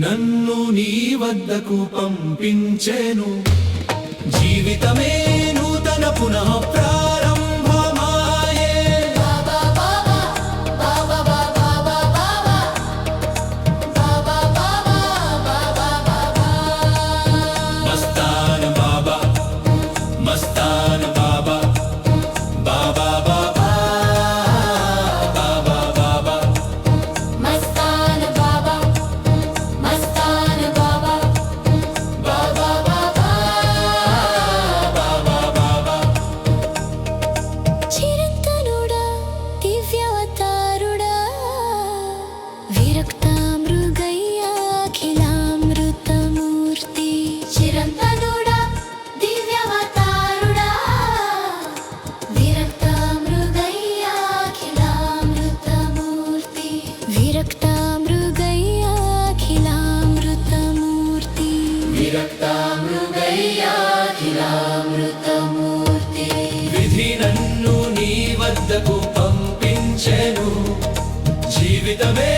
నన్ను నీ వద్దకు పంపించెను జీవితమే నూతన పునః ప్రారంభమాయే మస్తాన బాబా మస్తాన బాబా బాబా బాబా బాబా బాబా మస్తాన బాబా మస్తాన బాబా బాబా బాబా బాబా బాబా చిరంతనుడా దివ్యావతారుడా విరక్తామృగయ్యా అఖిలామృతమూర్తి చిరంతనుడా దివ్యావతారుడా విరక్తామృగయ్యా అఖిలామృతమూర్తి విరక్తామృగయ్యా అఖిలామృతమూర్తి విరక్తామృగయ్యాఖిలామృతమూర్తి విధి నన్ను నీ వద్దకు పంపించెను జీవితమే